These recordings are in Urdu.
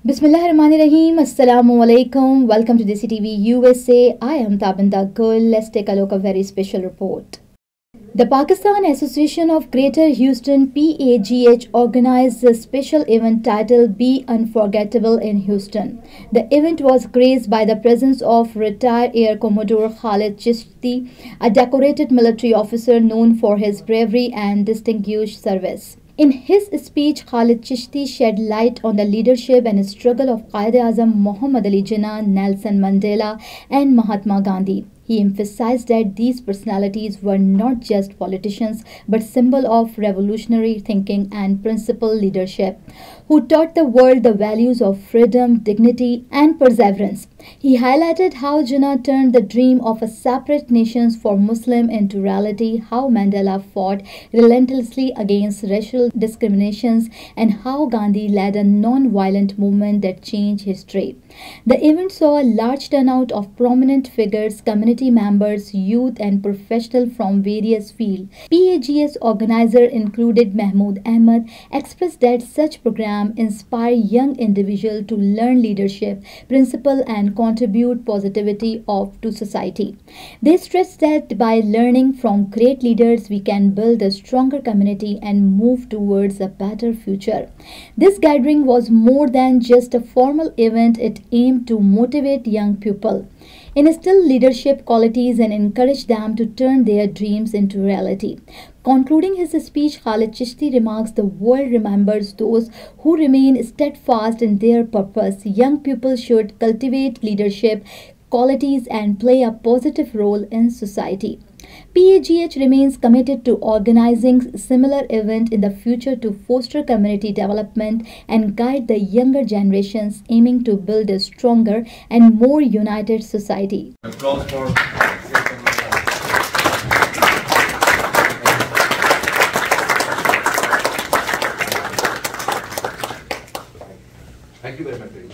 Bismillahirrahmanirrahim. Assalamu alaikum. Welcome to DCTV USA. I am Tabinda Gul. Let's take a look at a very special report. The Pakistan Association of Greater Houston PAGH organized a special event titled Be Unforgettable in Houston. The event was graced by the presence of retired Air Commodore Khalid Chishti, a decorated military officer known for his bravery and distinguished service. In his speech, Khalid Chishti shed light on the leadership and struggle of Quaid-e-Azam Muhammad Ali Jinnah, Nelson Mandela, and Mahatma Gandhi. He emphasized that these personalities were not just politicians but symbol of revolutionary thinking and principled leadership, who taught the world the values of freedom, dignity, and perseverance. He highlighted how Jinnah turned the dream of a separate nation for Muslims into reality, how Mandela fought relentlessly against racial discriminations, and how Gandhi led a non-violent movement that changed history. The event saw a large turnout of prominent figures, community members, youth, and professionals from various fields. PAG's organizer included Mahmood Ahmed expressed that such programs inspire young individuals to learn leadership, principle, and contribute positivity to society. They stressed that by learning from great leaders, we can build a stronger community and move towards a better future. This gathering was more than just a formal event. It aimed to motivate young people, instill leadership qualities, and encourage them to turn their dreams into reality. Concluding his speech, Khalid Chishti remarks, "The world remembers those who remain steadfast in their purpose. Young people should cultivate leadership qualities and play a positive role in society." PAGH remains committed to organizing similar events in the future to foster community development and guide the younger generations, aiming to build a stronger and more united society. Applause for Thank you very much.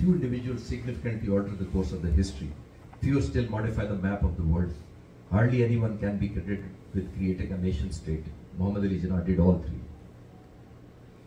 few individuals significantly alter the course of the history. Few still modify the map of the world. Hardly anyone can be credited with creating a nation state. Muhammad Ali Jinnah did all three.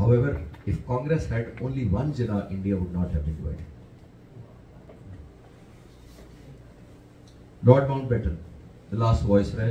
However, if Congress had only one Jinnah, India would not have been divided. Lord Mountbatten, the last viceroy,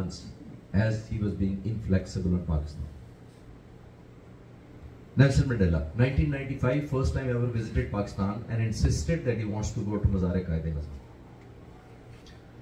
months, as he was being inflexible on Pakistan. Nelson Mandela, 1995, first time ever visited Pakistan and insisted that he wants to go to Mazar-e-Qaid-e-Azam.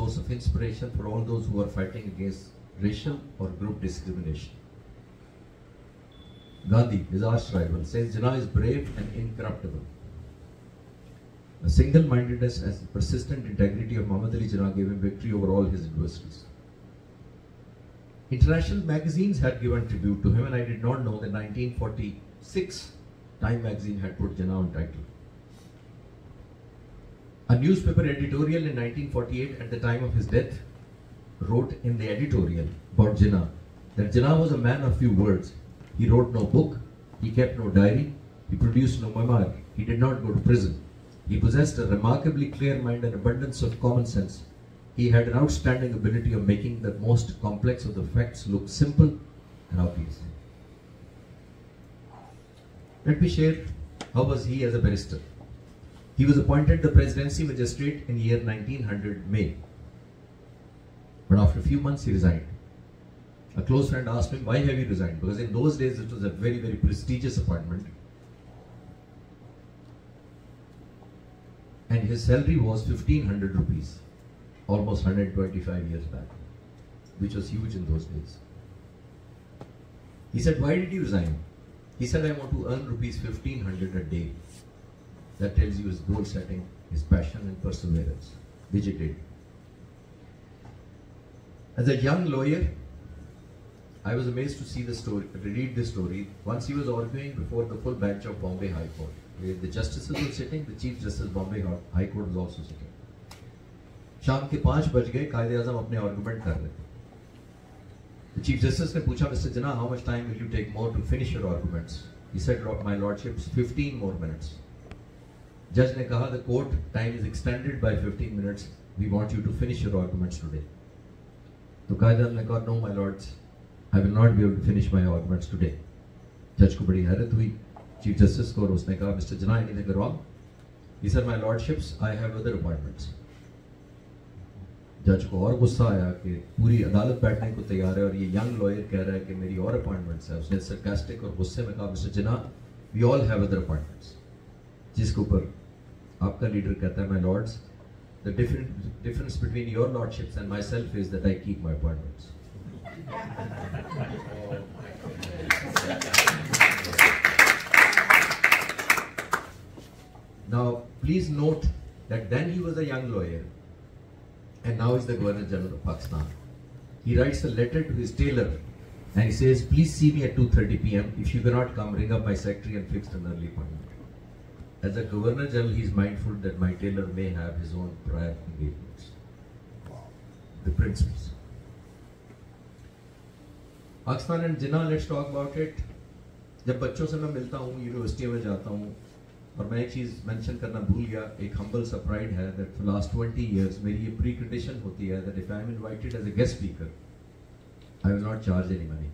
source of inspiration for all those who are fighting against racial or group discrimination. Gandhi, his arch rival, says Jinnah is brave and incorruptible. The single-mindedness and persistent integrity of Muhammad Ali Jinnah gave him victory over all his adversaries. International magazines had given tribute to him, and I did not know that 1946 Time magazine had put Jinnah on title. A newspaper editorial in 1948, at the time of his death, wrote in the editorial about Jinnah that Jinnah was a man of few words. He wrote no book, he kept no diary, he produced no memoir, he did not go to prison. He possessed a remarkably clear mind and abundance of common sense. He had an outstanding ability of making the most complex of the facts look simple and obvious. Let me share how was he as a barrister. He was appointed the presidency magistrate in year 1900 May. But after a few months he resigned. A close friend asked him, why have you resigned? Because in those days it was a very, very prestigious appointment. And his salary was 1500 rupees, almost 125 years back, which was huge in those days. He said, why did you resign? He said, I want to earn rupees 1500 a day. That tells you his goal setting, his passion and perseverance, which he did. As a young lawyer, I was amazed to see the story, read this story. Once he was arguing before the full bench of Bombay High Court, where the justices were sitting, the Chief Justice Bombay High Court was also sitting. شام کے 5 بج گئے, قائد اعظم اپنے آرگومنٹ کر رہے تھے. The Chief Justice نے پوچھا, Mr. Jinnah, how much time will you take more to finish your arguments? He said, my lordships, 15 more minutes. Judge نے کہا, the court time is extended by 15 minutes. We want you to finish your arguments today. تو قائد اعظم نے کہا, no my lords, I will not be able to finish my arguments today. جج کو بڑی حیرت ہوئی چیف جسٹس کو, اور اس نے کہا, Mr. Jinnah, anything wrong? He said, my lordships, I have other appointments. جج کو اور غصہ آیا کہ پوری عدالت بیٹھنے کو تیار ہے اور یہ ینگ لائر کہہ رہا ہے کہ میری اور اپوائنٹمنٹس ہیں. اس نے سرکاسٹک اور غصے میں کہا, Mr. Jinnah, we all have other appointments. جس کے اوپر آپ کا لیڈر کہتا ہے, my lords, the difference between your lordships and myself is that I keep my appointments. Now, please note that then he was a young lawyer and now he's the Governor General of Pakistan. He writes a letter to his tailor and he says, please see me at 2:30 p.m. If you cannot come, ring up my secretary and fix an early appointment. As a Governor General, he is mindful that my tailor may have his own prior engagements. The principles. Pakistan and Jinnah, let's talk about it. جب بچوں سے میں ملتا ہوں, یونیورسٹی میں جاتا ہوں, اور میں ایک چیز مینشن کرنا بھول گیا, ایک ہمبل سا پرائڈ ہے that for last 20 years میری یہ پری کنڈیشن ہوتی ہے that if I am invited as a guest speaker, I will not charge any money.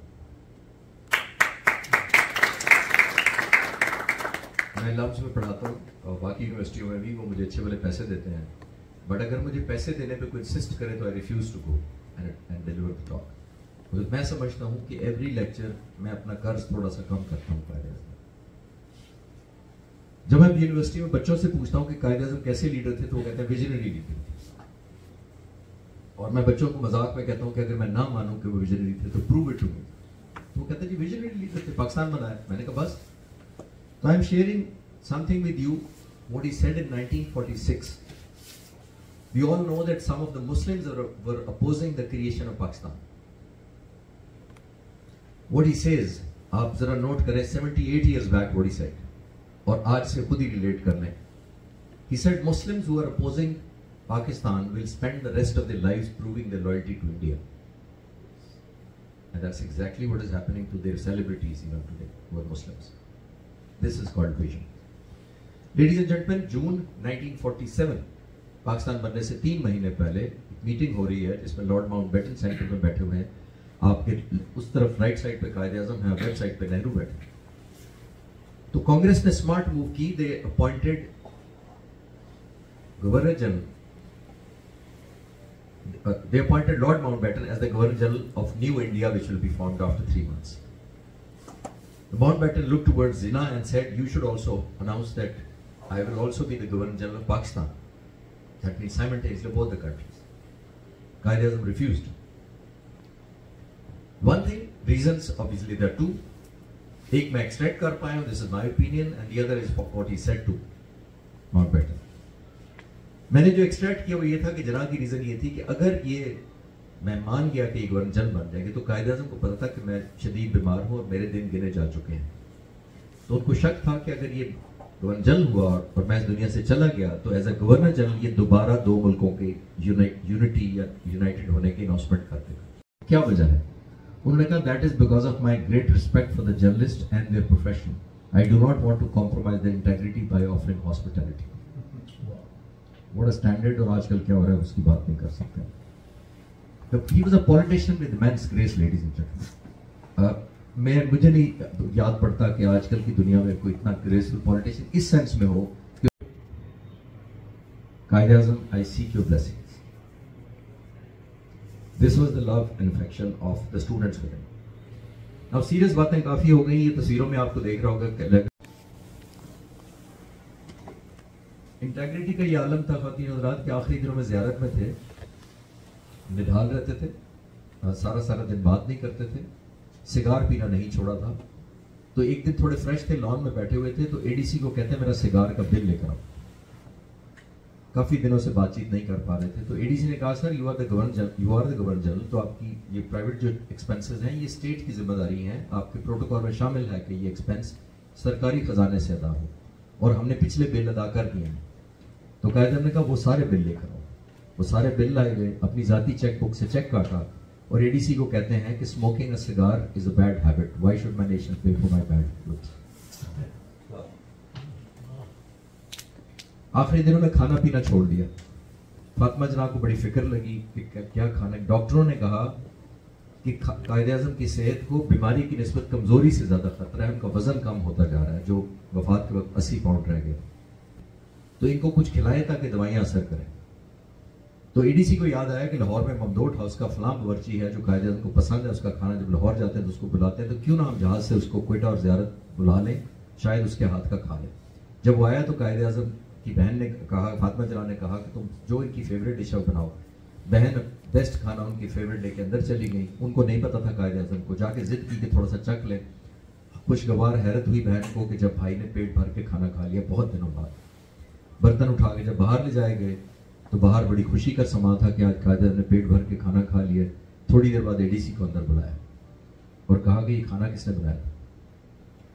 میں لمس میں پڑھاتا ہوں اور باقی یونیورسٹیوں میں بھی وہ مجھے اچھے والے پیسے دیتے ہیں, بٹ اگر مجھے پیسے دینے پہ کوئی انسسٹ کرے تو I refuse to go and deliver the talk. میں سمجھتا ہوں کہ ایوری لیکچر میں اپنا قرض تھوڑا سا کم کرتا ہوں قائد اعظم. جب میں یونیورسٹی میں بچوں سے پوچھتا ہوں کہ قائد اعظم کیسے لیڈر تھے تو وہ کہتے ہیں ویژنری لیڈر تھے, اور میں بچوں کو مذاق میں کہتا ہوں کہ اگر میں نہ مانوں کہ وہ ویژنری تھے تو پروو اٹ ٹو می. تو وہ کہتے ہیں جی ویژنری لیڈر تھے, پاکستان بنایا. میں نے کہا بس. So I am sharing something with you what he said in 1946. We all know that some of the Muslims were opposing the creation of Pakistan. What he says, آپ ذرا نوٹ کریں, 78 years back what he said, اور آج سے خود ہی ریلیٹ کر لیں. He said Muslims who are opposing Pakistan will spend the rest of their lives proving their loyalty to India. And that's exactly what is happening to their celebrities even today who are Muslims. This is called vision. Ladies and gentlemen, June 1947, Pakistan بننے سے 3 مہینے پہلے میٹنگ ہو رہی ہے جس میں لارڈ ماؤنٹ بیٹن سینٹر میں بیٹھے ہوئے ہیں. آپ کے اس طرف رائٹ سائڈ پہ قائد اعظم ہے, لیفٹ سائڈ پہ نہرو بیٹھے. تو کانگریس نے اسمارٹ موو کی. They appointed governor general, they appointed Lord Mountbatten as the Governor General of New India, which will be formed after 3 months. Mountbatten looked towards Jinnah and said, you should also announce that I will also be the Governor General of Pakistan. That means simultaneously both the countries. Quaid-e-Azam refused. One thing, reasons, obviously there are 2. ایک میں extract کر پایا ہوں, this is my opinion, and the other is what he said to Mountbatten. میں نے جو ایکسٹریکٹ کیا وہ یہ تھا کہ جناح کی ریزن یہ تھی کہ اگر یہ میں مان گیا کہ یہ گورنر جنرل بن جائے گی تو قائد اعظم کو پتا تھا کہ میں شدید بیمار ہوں اور میرے دن گنے جا چکے ہیں. تو ان کو شک تھا کہ اگر یہ گورنر جنرل ہوا اور میں اس دنیا سے چلا گیا تو ایز اے گورنر جنرل یہ دوبارہ 2 ملکوں کے یونٹی یا یونائٹڈ ہونے کی اناؤنسمنٹ کر دے گا. کیا وجہ ہے؟ انہوں نے کہا that is because of my great respect for the journalist and their profession. I do not want to compromise the integrity by offering hospitality. بڑا اسٹینڈرڈ, اور آج کل کیا ہو رہا ہے اس کی بات نہیں کر سکتے. He was a politician with immense grace, ladies and gentlemen. مجھے نہیں یاد پڑتا کہ آج کل کی دنیا میں کوئی اتنا گریسفل پولیٹیشین اس سینس میں ہو. Quaid Azam, I seek your blessings. This was the love and affection of the students with him. Now serious باتیں کافی ہو گئی, یہ تصویروں میں آپ کو دیکھ رہا ہوگا. انٹیگریٹی کا یہ عالم تھا خواتین حضرات کے آخری دنوں میں زیارت میں تھے, نڈھال رہتے تھے, سارا دن بات نہیں کرتے تھے, سگار پینا نہیں چھوڑا تھا. تو تو ایک دن تھوڑے فریش تھے, لان میں بیٹھے ہوئے تھے, تو اے ڈی سی کو کہتے ہیں میرا سگار کا بل لے کر آؤ. کافی دنوں سے بات چیت نہیں کر پا رہے تھے, تو اے ڈی سی نے کہا sir you are the governor general, تو آپ کی یہ پرائیویٹ جو ایکسپینسز ہیں یہ اسٹیٹ کی ذمہ داری ہیں, آپ کے پروٹوکول میں شامل ہے کہ یہ ایکسپینس سرکاری خزانے سے ادا ہو, اور ہم نے پچھلے بل ادا کر دیے ہیں. تو قائد اعظم نے کہا وہ سارے بل لے کر آؤ. وہ سارے بل لائے گئے, اپنی ذاتی چیک بک سے چیک کاٹا, اور اے ڈی سی کو کہتے ہیں کہ smoking a cigar is a bad habit, why should my nation pay for my bad habits. آخری دنوں میں کھانا پینا چھوڑ دیا. فاطمہ جناب کو بڑی فکر لگی کہ کیا کھانا. ڈاکٹروں نے کہا کہ قائد اعظم کی صحت کو بیماری کی نسبت کمزوری سے زیادہ خطرہ ہے, ان کا وزن کم ہوتا جا رہا ہے, جو وفات کے وقت 80 پاؤنڈ رہ گئے, تو ان کو کچھ کھلائیں تاکہ دوائیاں اثر کریں. تو ای ڈی سی کو یاد آیا کہ لاہور میں ممدوٹ ہاؤس کا فلاں باورچی ہے جو قائد اعظم کو پسند ہے, اس کا کھانا جب لاہور جاتے ہیں تو اس کو بلاتے ہیں, تو کیوں نہ ہم جہاز سے اس کو کوئٹہ اور زیارت بلا لیں, شاید اس کے ہاتھ کا کھا لیں. جب وہ آیا تو قائد اعظم کی بہن نے کہا, فاطمہ جناب نے کہا کہ تم جو ان کی فیوریٹ ڈش ہے بناؤ. بہن بیسٹ کھانا ان کی فیوریٹ لے کے اندر چلی گئی. ان کو نہیں پتا تھا قائد اعظم کو, جا کے ضد کی کہ تھوڑا سا چکھ لیں. خوشگوار حیرت ہوئی بہن کو کہ جب بھائی نے پیٹ بھر کے کھانا کھا لیا بہت دنوں بعد. برتن اٹھا کے جب باہر لے جائے گئے تو باہر بڑی خوشی کا سما تھا کہ آج قائد اعظم نے پیٹ بھر کے کھانا کھا لیا. تھوڑی دیر بعد اے ڈی سی کو اندر بلایا اور کہا کہ یہ کھانا کس نے بنایا.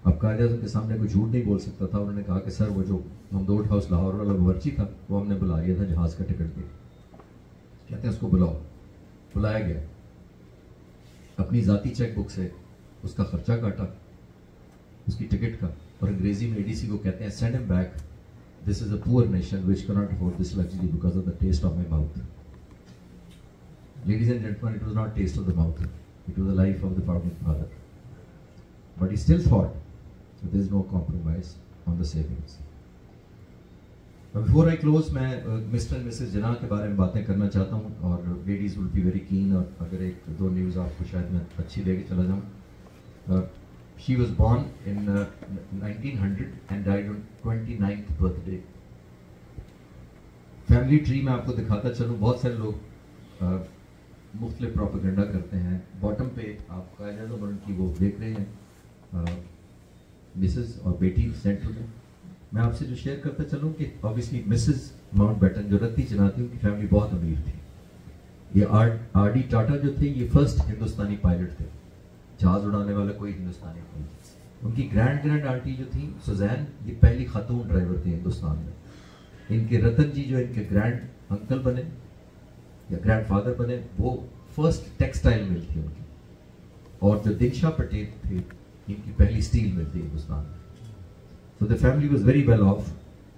اب قائد اعظم کے سامنے کوئی جھوٹ نہیں بول سکتا تھا. انہوں نے کہا کہ سر وہ جو ممدوٹ ہاؤس لاہور والا باورچی تھا وہ ہم نے بلا لیا تھا جہاز کا ٹکٹ دے. کہتے ہیں اس کو بلاؤ. بلایا گیا, اپنی ذاتی چیک بک سے اس کا خرچہ کاٹا, اس کی ٹکٹ کا, اور انگریزی میں اے ڈی سی کو کہتے ہیں سینڈ ہم back, this is a poor nation which cannot afford this luxury because of the taste of my mouth. Ladies and gentleman, it was not taste of the mouth, it was the life of the founding father. But he still thought that there is no compromise on the savings. But before I close, میں مسٹر اینڈ مسز جناح کے بارے میں باتیں کرنا چاہتا ہوں, اور ladies will be very keen, اور اگر ایک دو نیوز آپ کو شاید میں اچھی لے کے چلا جاؤں. She was born in 1900 and died on 29th birthday. Family tree میں آپ کو دکھاتا چلوں, بہت سارے لوگ مختلف پروپیگنڈا کرتے ہیں. باٹم پہ آپ قائد اعظم اور ان کی وہ دیکھ رہے ہیں مسز اور بیٹی سینٹر میں. میں آپ سے جو شیئر کرتا چلوں کہ obviously مسز ماؤنٹ بیٹن جو رتی جناح تھی, ان کی فیملی بہت امیر تھی. یہ آر ڈی ٹاٹا جو تھے یہ فرسٹ ہندوستانی پائلٹ تھے, جہاز اڑانے والا کوئی ہندوستانی نہیں. ان کی گرینڈ آنٹی جو تھی سوزین, یہ پہلی خاتون ڈرائیور تھی ہندوستان میں. ان کے رتن جی جو ان کے گرینڈ انکل بنے یا گرینڈ فادر بنے, وہ فرسٹ ٹیکسٹائل مل تھی ان کی. اور جو دنشا پٹیل تھے, ان کی پہلی اسٹیل مل تھی ہندوستان میں. So the family was very well off,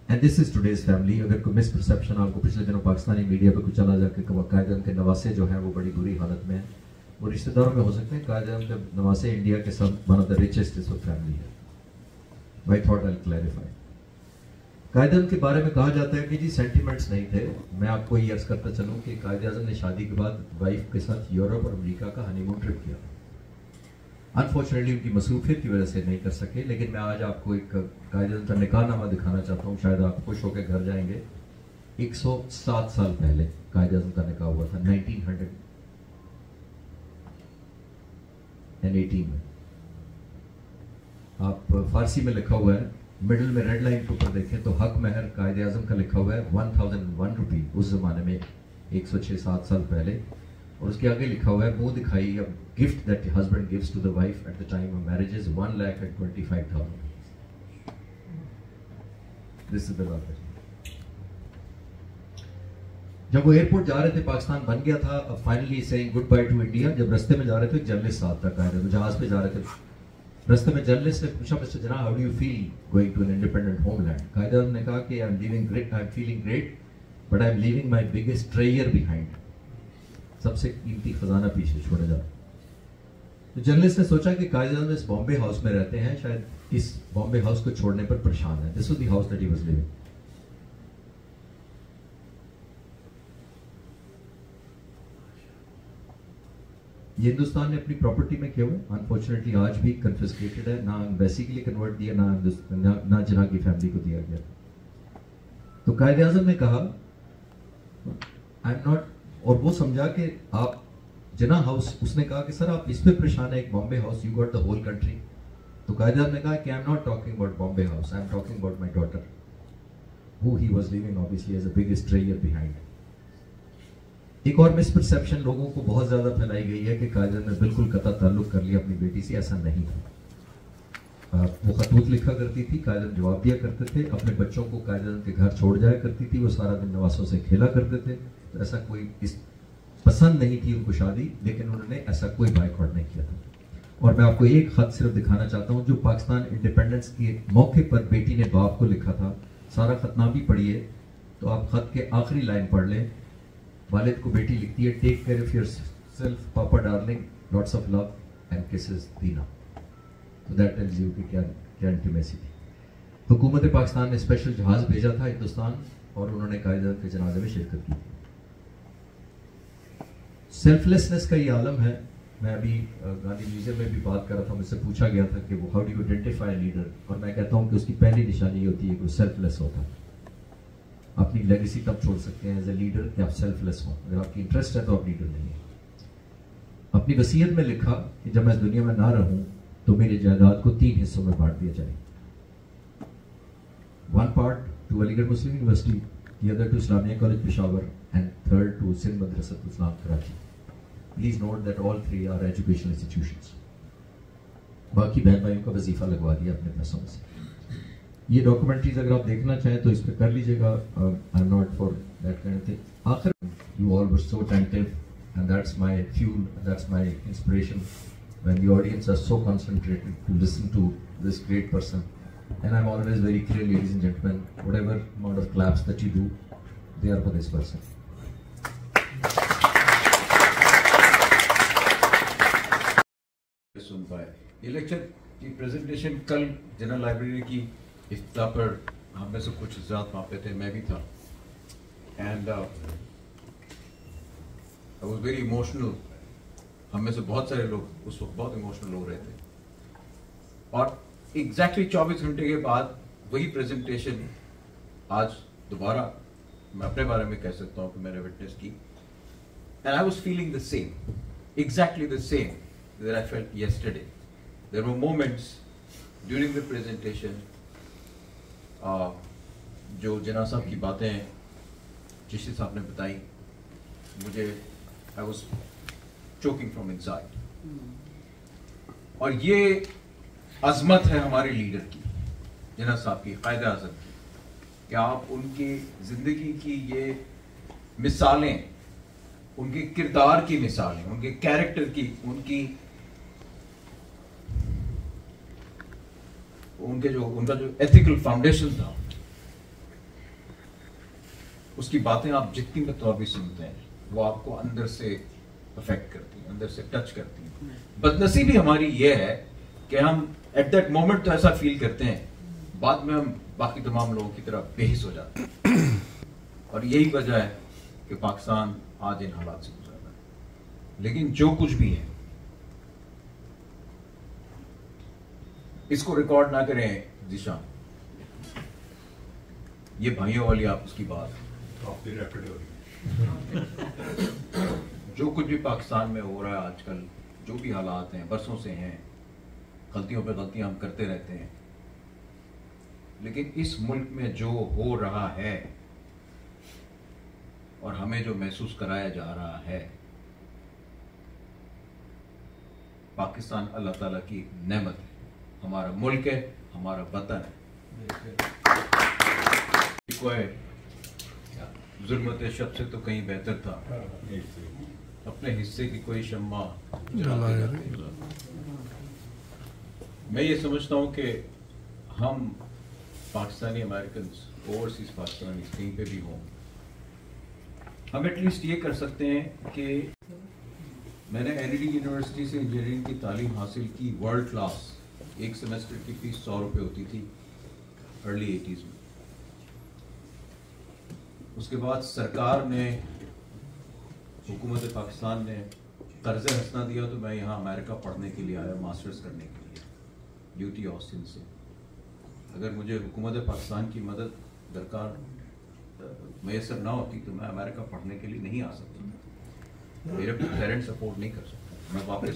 and this is today's family. اگر کوئی مس پرسیپشن آپ کو پچھلے دنوں پاکستانی میڈیا پہ کچھ چلا جا کے قائد اعظم کے نواسے جو ہیں وہ بڑی بری حالت میں ہیں, وہ رشتہ داروں میں ہو سکتے ہیں. قائد اعظم کے نواسے انڈیا کے سب one of the richest family ہے. I thought I'll clarify. Quaid Azam کے بارے میں کہا جاتا ہے کہ جی سینٹیمنٹس نہیں تھے. میں آپ کو یہ عرض کرتا چلوں کہ قائد اعظم نے شادی کے بعد وائف کے ساتھ یورپ اور امریکہ کا ہنی مون ٹرپ کیا. انفارچونیٹلی ان کی مصروفیت کی وجہ سے نہیں کر سکے, لیکن میں آج آپ کو ایک قائد اعظم کا نکاح نامہ دکھانا چاہتا ہوں. شاید آپ خوش ہو کے گھر جائیں گے. 107 سال پہلے قائد اعظم کا نکاح ہوا تھا 1918 میں. آپ فارسی میں لکھا ہوا ہے, مڈل میں ریڈ لائن کے اوپر دیکھیں تو حق مہر قائد اعظم کا لکھا ہوا ہے 1001 روپی اس زمانے میں 106-7 سال پہلے. اور اس کے آگے لکھا ہوا ہے منہ دکھائی gift that husband gives to the wife at the time of marriage is 1,25,000. This is the lot. جب وہ ایئرپورٹ جا رہے تھے, پاکستان بن گیا تھا, اب finally seeing goodbye to India, جب رستے میں جا رہے تھے ایک جرنلسٹ ساتھ تھا قائد اعظم, جہاز پہ جا رہے تھے. رستے میں جرنلسٹ نے پوچھا mister Jinnah how do you feel going to an independent homeland. قائد اعظم نے کہا کہ I am feeling great but I am leaving my biggest treasure behind. سب سے قیمتی خزانہ پیچھے چھوڑا جا. تو جرنلسٹ نے سوچا کہ قائد اعظم اس بامبے ہاؤس میں رہتے ہیں, شاید اس بامبے ہاؤس کو چھوڑنے پر پریشان ہے. This was the house that he was living. یہ ہندوستان نے اپنی پراپرٹی میں کیا ہوا ہے, انفارچونیٹلی آج بھی کنفسکیٹڈ ہے. نہ ایمبیسی کے لیے کنورٹ دیا, نہ جناح کی فیملی کو دیا گیا. تو قائد اعظم نے کہا آئی ایم ناٹ, اور وہ سمجھا کہ آپ جناح ہاؤس, اس نے کہا کہ سر آپ اس پہ پریشان ہے, ایک Bombay house, you got the whole country. تو قائد اعظم نے کہا کہ I'm not talking about Bombay House, I'm talking about my daughter, who he was leaving obviously as the biggest treasure behind. ایک اور مسپرسیپشن لوگوں کو بہت زیادہ پھیلائی گئی ہے کہ قائد اعظم نے بالکل قطع تعلق کر لیا اپنی بیٹی سے. ایسا نہیں تھا. وہ خطوط لکھا کرتی تھی, قائد اعظم جواب دیا کرتے تھے, اپنے بچوں کو قائد اعظم کے گھر چھوڑ جایا کرتی تھی, وہ سارا دن نواسوں سے کھیلا کرتے تھے. تو ایسا کوئی پسند نہیں تھی ان کو شادی, لیکن انہوں نے ایسا کوئی بائیکاٹ نہیں کیا تھا. اور میں آپ کو ایک خط صرف دکھانا چاہتا ہوں جو پاکستان انڈیپینڈنس کے موقع پر بیٹی نے باپ کو لکھا تھا. سارا خط نہ بھی پڑھیے تو آپ خط کے آخری لائن پڑھ لیں. والد کو بیٹی لکھتی ہے, take care of yourself papa darling, lots of love and kisses دینا. تو دیٹ ٹیلز یو کہ کیا انٹیمیسی تھی. حکومت پاکستان نے اسپیشل جہاز بھیجا تھا ہندوستان اور انہوں نے قائد اعظم کے جنازے میں شرکت کی. سیلف لیسنس کا یہ عالم ہے. میں ابھی گاندھی میوزیم میں بھی بات کر رہا تھا, مجھ سے پوچھا گیا تھا کہ وہ how do you identify leader, اور میں کہتا ہوں کہ اس کی پہلی نشانی یہ ہوتی ہے کہ وہ سیلف لیس ہوتا ہے. اپنی لیگیسی تب چھوڑ سکتے ہیں ایز اے لیڈر کہ آپ سیلف لیس ہوں. اگر آپ کی انٹرسٹ ہے تو آپ لیڈر نہیں ہیں. اپنی وصیت میں لکھا کہ جب میں اس دنیا میں نہ رہوں تو میری جائیداد کو 3 حصوں میں بانٹ دیا جائے. 1 part to Aligarh Muslim University, the other to Islamia College Peshawar, and 3rd to Sindh Madressatul Islam Karachi. Please note that all 3 are educational institutions. باقی بہن بھائیوں کا وظیفہ لگوا دیا اپنے پیسوں سے. یہ ڈاکومنٹریز اگر آپ دیکھنا چاہیں تو اس پہ کر لیجیے گا. I'm not for that kind of thing. آخر you all were so attentive and that's my fuel, that's my inspiration when the audience are so concentrated to listen to this great person. And I'm always very clear, ladies and gentlemen, whatever amount of claps that you do, they are for this person. سن پائے یہ لیکچر کی پریزنٹیشن کل جنرل لائبریری کی افتتاح پر ہم میں سے کچھ حضرات وہاں پہ تھے, میں بھی تھا, and I was very emotional. ہم میں سے بہت سارے لوگ اس وقت بہت ایموشنل ہو رہے تھے. اور ایگزیکٹلی 24 گھنٹے کے بعد وہی پریزنٹیشن آج دوبارہ میں اپنے بارے میں کہہ سکتا ہوں کہ میں نے وٹنس کی, and I was feeling the same, exactly the same that I felt yesterday. There were moments during the presentation جو جناح صاحب کی باتیں چشتی صاحب نے بتائیں, مجھے I was choking from inside. اور یہ عظمت ہے ہمارے لیڈر کی, جناح صاحب کی, قائد اعظم کی, کہ آپ ان کی زندگی کی یہ مثالیں, ان کے کردار کی مثالیں, ان کے کیریکٹر کی, ان کا جو ایتھیکل فاؤنڈیشن تھا, اس کی باتیں آپ جتنی مرتبہ بھی سنتے ہیں وہ آپ کو اندر سے افیکٹ کرتی ہیں, اندر سے ٹچ کرتی ہیں. بدنصیبی ہماری یہ ہے کہ ہم ایٹ دیٹ مومنٹ تو ایسا فیل کرتے ہیں, بعد میں ہم باقی تمام لوگوں کی طرح بے حس ہو جاتے ہیں. اور یہی وجہ ہے کہ پاکستان آج ان حالات سے گزر رہا ہے. لیکن جو کچھ بھی ہے اس کو ریکارڈ نہ کریں ذیشان, یہ بھائیوں والی آپ اس کی بات جو کچھ بھی پاکستان میں ہو رہا ہے آج کل, جو بھی حالات ہیں برسوں سے ہیں, غلطیوں پہ غلطیاں ہم کرتے رہتے ہیں, لیکن اس ملک میں جو ہو رہا ہے اور ہمیں جو محسوس کرایا جا رہا ہے, پاکستان اللہ تعالیٰ کی نعمت ہے, ہمارا ملک ہے, ہمارا وطن ہے. کوئی ظلمت شب سے تو کہیں بہتر تھا, اپنے حصے کی کوئی شمع جلاتے. میں یہ سمجھتا ہوں کہ ہم پاکستانی امریکنز, اوورسیز پاکستانی کہیں پہ بھی ہوں, ہم ایٹ لیسٹ یہ کر سکتے ہیں کہ میں نے این ای ڈی یونیورسٹی سے انجینئرنگ کی تعلیم حاصل کی, ورلڈ کلاس. ایک سیمسٹر کی فیس 100 روپے ہوتی تھی ارلی 80s میں. اس کے بعد سرکار نے, حکومت پاکستان نے قرض حسنہ دیا تو میں یہاں امریکہ پڑھنے کے لیے آیا, ماسٹرز کرنے کے لیے یو ٹی آسٹن سے. اگر مجھے حکومت پاکستان کی مدد درکار میسر نہ ہوتی تو میں امریکہ پڑھنے کے لیے نہیں آ سکتا, میرے پیرنٹ سپورٹ نہیں کر سکتا. میں واپس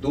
2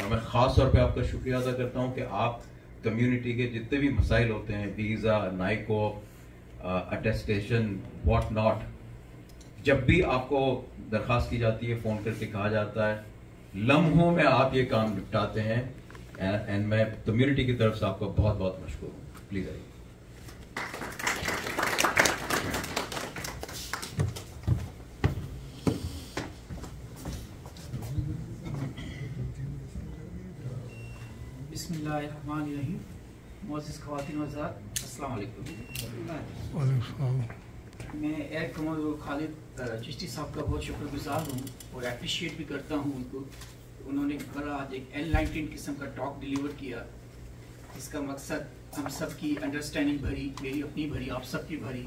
اور میں خاص طور پہ آپ کا شکریہ ادا کرتا ہوں کہ آپ کمیونٹی کے جتنے بھی مسائل ہوتے ہیں، ویزا، نائکو، اٹیسٹیشن، واٹ ناٹ، جب بھی آپ کو درخواست کی جاتی ہے، فون کر کے کہا جاتا ہے، لمحوں میں آپ یہ کام نپٹاتے ہیں. اینڈ میں کمیونٹی کی طرف سے آپ کا بہت بہت مشکور ہوں. پلیز آئیے. بسم اللہ الرحمن الرحیم. معزز خواتین و حضرات، السلام علیکم. میں ایئر کمانڈر خالد چشتی صاحب کا بہت شکر گزار ہوں اور اپریشیٹ بھی کرتا ہوں ان کو. انہوں نے آج ایک L19 قسم کا ٹاک ڈیلیور کیا. اس کا مقصد ہم سب کی انڈرسٹینڈنگ بھری، میری اپنی بھری، آپ سب کی بھری،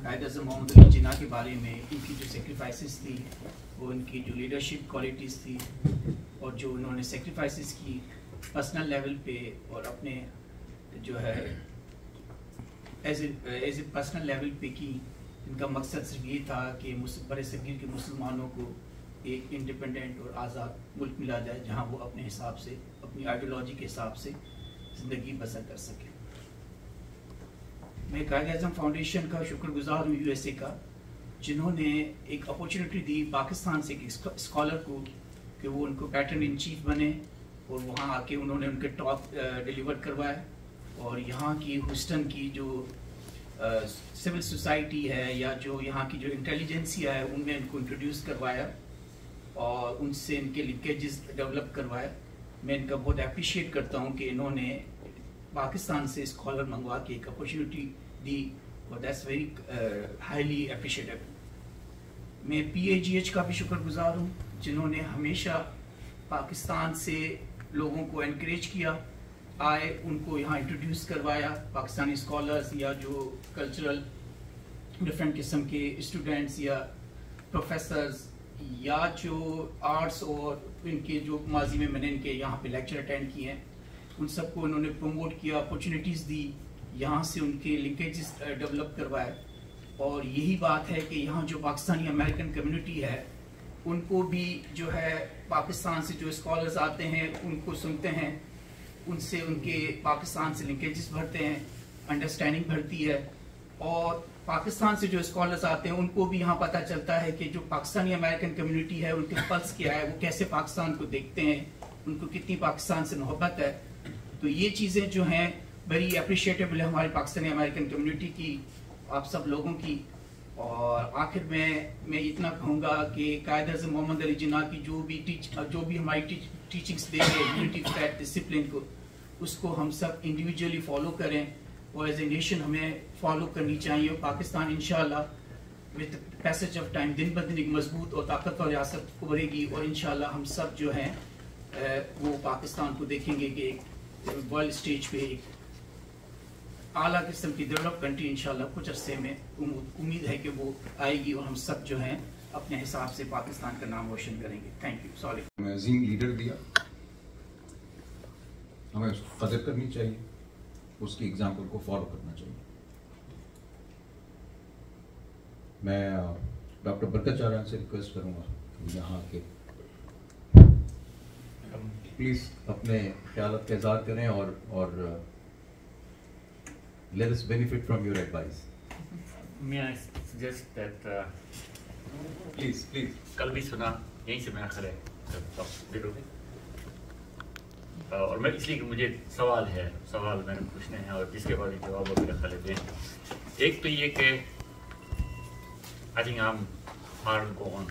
قائد اعظم محمد علی جناح کے بارے میں، ان کی جو سیکریفائسز تھی، وہ ان کی جو لیڈرشپ کوالٹیز تھی، اور جو انہوں نے سیکریفائسز کی پرسنل لیول پہ اور اپنے جو ہے ایز اے پرسنل لیول پہ کی. ان کا مقصد صرف یہ تھا کہ برِ صغیر کے مسلمانوں کو ایک انڈیپینڈنٹ اور آزاد ملک ملا جائے جہاں وہ اپنے حساب سے، اپنی آئیڈیالوجی کے حساب سے زندگی بسر کر سکے. میں قائد اعظم فاؤنڈیشن کا شکر گزار ہوں، USA کا، جنہوں نے ایک اپورچونیٹی دی پاکستان سے ایک اسکالر کو کہ وہ ان کو پیٹرن ان چیف بنے، اور وہاں آ کے انہوں نے ان کے ٹاک ڈیلیور کروائے، اور یہاں کی ہیوسٹن کی جو سول سوسائٹی ہے یا جو یہاں کی جو انٹیلیجنسیا ہے ان میں ان کو انٹروڈیوس کروایا اور ان سے ان کے لنکیجز ڈیولپ کروائے. میں ان کا بہت اپریشیٹ کرتا ہوں کہ انہوں نے پاکستان سے اسکالر منگوا کے ایک اپورچونیٹی دی، اور دیٹس ویری ہائیلی اپریشیٹیبل. میں PAGH کا بھی شکر گزار ہوں، جنہوں نے ہمیشہ پاکستان سے لوگوں کو انکریج کیا، آئے ان کو یہاں انٹروڈیوس کروایا، پاکستانی اسکالرز یا جو کلچرل ڈفرینٹ قسم کے اسٹوڈنٹس یا پروفیسرز یا جو آرٹس اور ان کے جو ماضی میں نے ان کے یہاں پہ لیکچر اٹینڈ کیے ہیں، ان سب کو انہوں نے پروموٹ کیا، اپورچونیٹیز دی، یہاں سے ان کے لنکیجز ڈیولپ کروائے. اور یہی بات ہے کہ یہاں جو پاکستانی امریکن کمیونٹی ہے ان کو بھی جو ہے پاکستان سے جو اسکالرز آتے ہیں ان کو سنتے ہیں، ان سے ان کے پاکستان سے لنکیجز بڑھتے ہیں، انڈرسٹینڈنگ بڑھتی ہے. اور پاکستان سے جو اسکالرز آتے ہیں ان کو بھی یہاں پتہ چلتا ہے کہ جو پاکستانی امریکن کمیونٹی ہے ان کے پلس کیا ہے، وہ کیسے پاکستان کو دیکھتے ہیں، ان کو کتنی پاکستان سے محبت ہے. تو یہ چیزیں جو ہیں بڑی اپریشیٹیبل ہے ہماری پاکستانی امریکن کمیونٹی کی، آپ سب لوگوں کی. اور آخر میں اتنا کہوں گا کہ قائد اعظم محمد علی جناح کی جو بھی ہماری ٹیچنگس دے رہے ہیں یونٹی فیٹ ڈسپلن کو، اس کو ہم سب انڈیویجولی فالو کریں اور ایز اے نیشن ہمیں فالو کرنی چاہیے. اور پاکستان انشاءاللہ وتھ پیسج آف ٹائم دن بدن ایک مضبوط اور طاقتور ریاست ابھرے گی، اور انشاءاللہ ہم سب جو ہیں وہ پاکستان کو دیکھیں گے کہ ورلڈ اسٹیج پہ ایک اعلیٰ قسم کی ڈیولپ کنٹری انشاءاللہ کچھ عرصے میں امید ہے کہ وہ آئے گی، اور ہم سب جو ہیں اپنے حساب سے پاکستان کا نام روشن کریں گے. Thank you. سوری. ہمیں عظیم لیڈر دیا، ہمیں اس کو قدر کرنی چاہیے، اس کی ایگزامپل کو فالو کرنا چاہیے. میں ڈاکٹر برکت چاران سے ریکویسٹ کروں گا یہاں کے پلیز اپنے خیالات کا اظہار کریں اور let us benefit from your advice. May I suggest that Please. کل بھی سنا یہیں سے میرا خیال ہے اور میں اس لیے کہ مجھے سوال میں نے پوچھنے ہیں اور جس کے بعد جواب میرا خیال دیں. ایک تو یہ کہ I think I'm hard to go on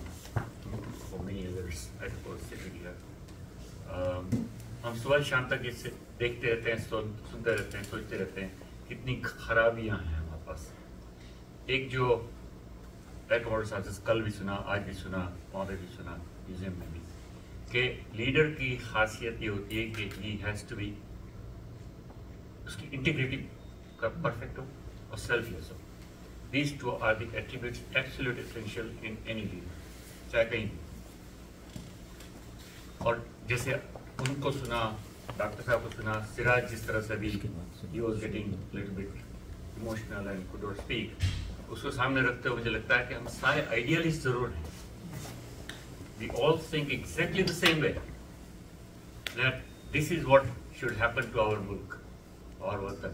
for many years I suppose sitting here. ہم صبح شام تک اس سے دیکھتے رہتے ہیں، سنتے رہتے ہیں، سوچتے رہتے ہیں کتنی خرابیاں ہیں ہمارے پاس. ایک جو کل بھی سنا، آج بھی سنا، وہاں پہ بھی سنا، میوزیم میں بھی، کہ لیڈر کی خاصیت یہ ہوتی ہے کہ ہی ہیز ٹو بی، اس کی انٹیگریٹی کا پرفیکٹ ہو اور سیلف لیس ہو. These two are the attributes absolute essential in any leader, چاہے کہیں بھی. اور جیسے ان کو سنا، ڈاکٹر صاحب کو سنا، سراج جس طرح سے بھی he was getting little bit emotional and could not speak، اس کو سامنے رکھتے ہوئے مجھے لگتا ہے کہ ہم سارے آئیڈیالسٹ ضرور ہیں. We all think exactly the same way. that this is what should happen to our mulk, our watan,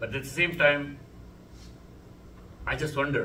But at the same time, I just wonder,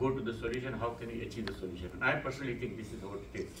go to the solution? How can we achieve the solution? And I personally think this is what it is.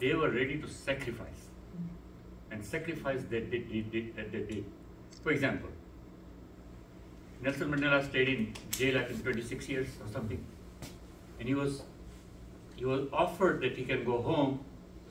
they were ready to sacrifice, and sacrifice that they did. For example, Nelson Mandela stayed in jail I think 26 years or something, and he was offered that he can go home.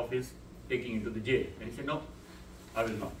of his taking into the jail, and he said no, I will not.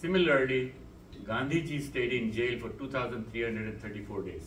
Similarly, Gandhi ji stayed in jail for 2,334 days.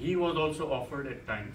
He was also offered at times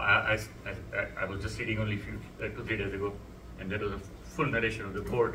I was just reading only 2-3 days ago, and that was a full narration of the court,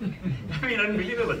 I mean, unbelievable.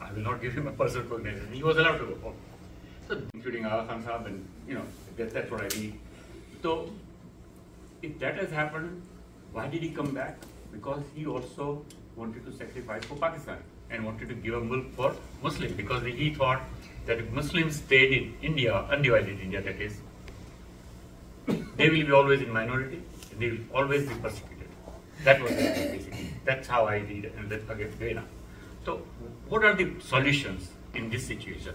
I will not give him a personal cognizance. He was allowed to go home. So, including Aga Khan Sahab, and you know, that's what I read. So, if that has happened, why did he come back? Because he also wanted to sacrifice for Pakistan and wanted to give a mulk for Muslims, because he thought that if Muslims stayed in India, undivided India that is, they will be always in minority and they will always be persecuted. That was it, basically. That's how I read it. And that's again. So, what are the solutions in this situation?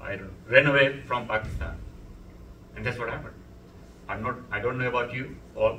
I ran away from Pakistan, and that's what happened. I don't know about you all.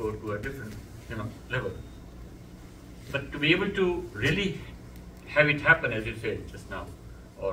go to a different level. But to be able to really have it happen, as you said just now, or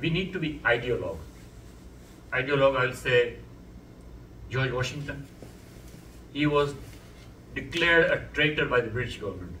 we need to be ideologue. Ideologue, I'll say George Washington. He was declared a traitor by the British government.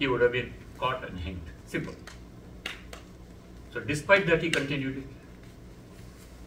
he would have been caught and hanged. Simple. So despite that he continued it.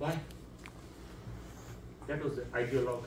Why? That was the ideologue.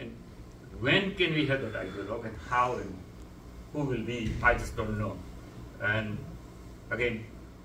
And when can we have that ideologue and how and who will be? I just don't know. And again,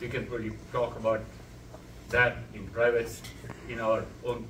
We can probably talk about that in private, in our own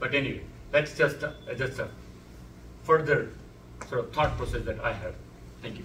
but anyway, that's just a further sort of thought process that I have. Thank you.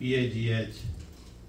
PAGH,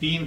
3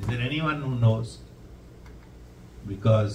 Is there anyone who knows? Because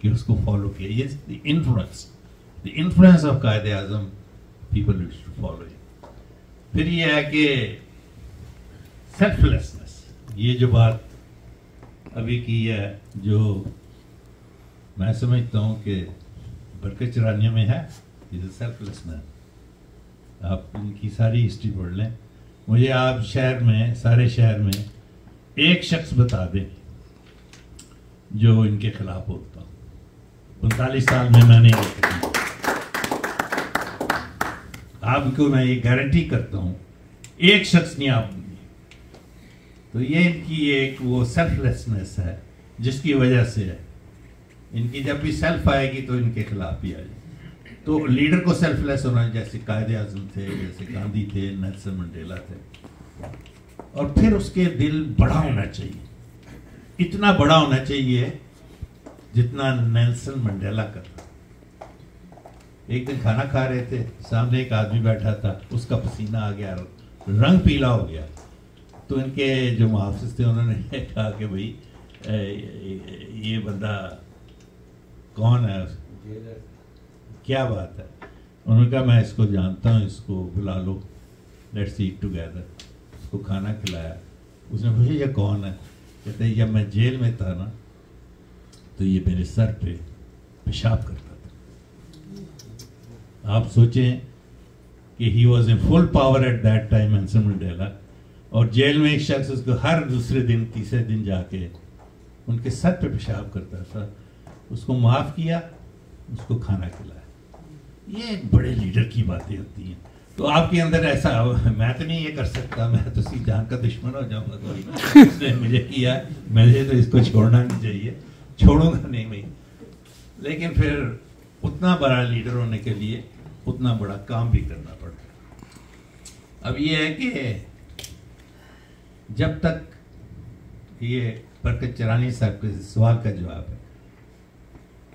کہ اس کو فالو کیا. یہ influence of Quaid Azam people used to follow. پھر یہ ہے کہ سیلف لیسنس, یہ جو بات ابھی کی ہے, جو میں سمجھتا ہوں کہ برکت چرانیہ میں ہے, یہ سیلف لیسنس. آپ ان کی ساری ہسٹری پڑھ لیں. مجھے آپ شہر میں, سارے شہر میں ایک شخص بتا دیں جو ان کے خلاف ہوتا. 45 سال میں نہیں ہوتا. آپ کو میں یہ گارنٹی کرتا ہوں ایک شخص نہیں آپ. تو یہ ان کی ایک وہ سیلف لیسنس ہے جس کی وجہ سے ہے. ان کی جب بھی سیلف آئے گی تو ان کے خلاف بھی آئے گی. تو لیڈر کو سیلف لیس ہونا, جیسے قائد اعظم تھے, جیسے گاندھی تھے, نیلسن منڈیلا تھے. اور پھر اس کے دل بڑا ہونا چاہیے, اتنا بڑا ہونا چاہیے جتنا نیلسن منڈیلا کا تھا. ایک دن کھانا کھا رہے تھے, سامنے ایک آدمی بیٹھا تھا, اس کا پسینہ آ گیا, رنگ پیلا ہو گیا. تو ان کے جو محافظ تھے انہوں نے کہا کہ بھائی یہ بندہ کون ہے, کیا بات ہے. انہوں نے کہا میں اس کو جانتا ہوں, اس کو بلا لو, لیٹس ایٹ ٹوگیدر. اس کو کھانا کھلایا. اس نے پوچھا یہ کون ہے. کہتے ہیں جب میں جیل میں تھا نا تو یہ میرے سر پہ پیشاب کرتا تھا. آپ سوچیں کہ he was in full power at that time, Nelson Mandela. اور جیل میں ایک شخص اس کو ہر دوسرے دن, تیسرے دن جا کے ان کے سر پہ پیشاب کرتا تھا. اس کو معاف کیا, اس کو کھانا کھلایا. یہ ایک بڑے لیڈر کی باتیں ہوتی ہیں. تو آپ کے اندر ایسا, میں تو نہیں یہ کر سکتا, میں تو سی جان کا دشمن ہو جاؤں گا. اس نے مجھے کیا, مجھے تو اس کو چھوڑنا نہیں چاہیے, چھوڑوں گا نہیں میں. لیکن پھر اتنا بڑا لیڈر ہونے کے لیے اتنا بڑا کام بھی کرنا پڑتا. اب یہ ہے کہ جب تک, یہ برکت چرانی صاحب کے سوال کا جواب ہے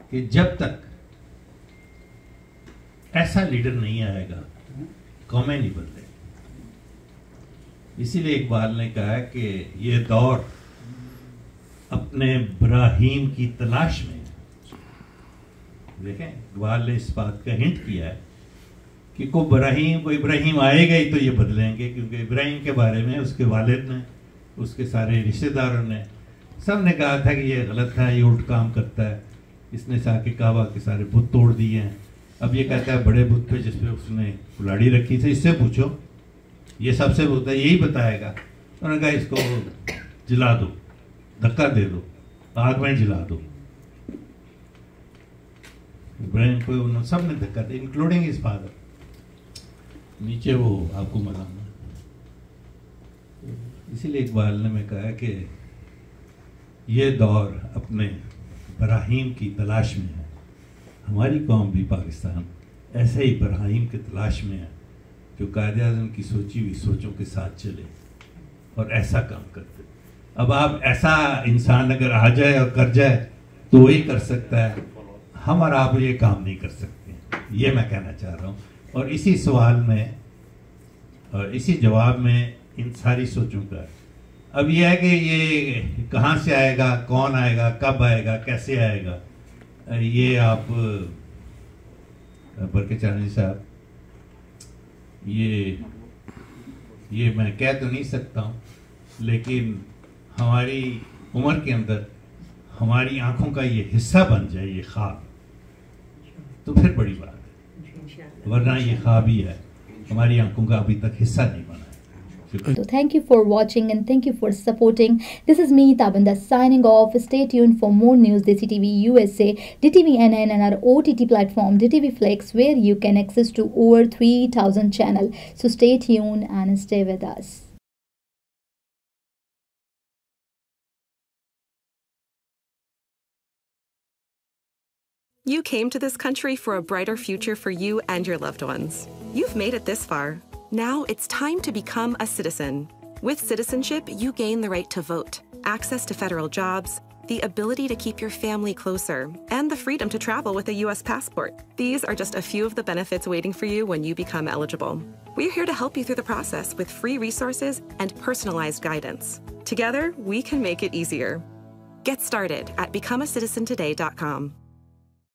کہ جب تک ایسا لیڈر نہیں آئے گا قومیں نہیں بدلے. اسی لیے اقبال نے کہا کہ یہ دور اپنے ابراہیم کی تلاش میں. دیکھیں اقبال نے اس بات کا ہنٹ کیا ہے کہ کوئی ابراہیم آئے گا ہی تو یہ بدلیں گے, کیونکہ ابراہیم کے بارے میں اس کے والد نے, اس کے سارے رشتہ داروں نے, سب نے کہا تھا کہ یہ غلط ہے, یہ الٹ کام کرتا ہے. اس نے سا کے کعبہ کے سارے بت توڑ دیے ہیں. اب یہ کہتا ہے بڑے بت پہ جس پہ اس نے کلاڑی رکھی تھی, اس سے پوچھو, یہ سب سے ہوتا ہے, یہی بتائے گا. انہوں نے کہا اس کو جلا دو, دھکا دے دو, آگ میں جلا دو. ابراہیم کو انہوں سب نے دھکا دیا, انکلوڈنگ ہز فادر. نیچے وہ آپ کو ملام ہے. اسی لیے اقبال نے میں کہا کہ یہ دور اپنے براہیم کی تلاش میں ہے. ہماری قوم بھی پاکستان ایسے ہی براہیم کی تلاش میں ہے جو قائد اعظم کی سوچی ہوئی سوچوں کے ساتھ چلے اور ایسا کام کرتے. اب آپ ایسا انسان اگر آ جائے اور کر جائے تو وہی کر سکتا ہے, ہم اور آپ یہ کام نہیں کر سکتے. یہ میں کہنا چاہ رہا ہوں. اور اسی سوال میں اور اسی جواب میں ان ساری سوچوں کا اب یہ ہے کہ یہ کہاں سے آئے گا, کون آئے گا, کب آئے گا, کیسے آئے گا, یہ آپ برکت چرانی صاحب یہ میں کہہ تو نہیں سکتا ہوں, لیکن ہماری عمر کے اندر ہماری آنکھوں کا یہ حصہ بن جائے یہ خواب, تو پھر بڑی بات ہے. ورنہ یہ خواب ہی ہے, ہماری آنکھوں کا ابھی تک حصہ نہیں بنا ہے. So thank you for watching and thank you for supporting. This is me, Tabinda, signing off. Stay tuned for more news. Desi TV USA, DTV NN and our OTT platform DTV Flex, where you can access to over 3,000 channel. So stay tuned and stay with us. You came to this country for a brighter future for you and your loved ones. You've made it this far. Now it's time to become a citizen. With citizenship, you gain the right to vote, access to federal jobs, the ability to keep your family closer, and the freedom to travel with a U.S. passport. These are just a few of the benefits waiting for you when you become eligible. We're here to help you through the process with free resources and personalized guidance. Together, we can make it easier. Get started at becomeacitizentoday.com.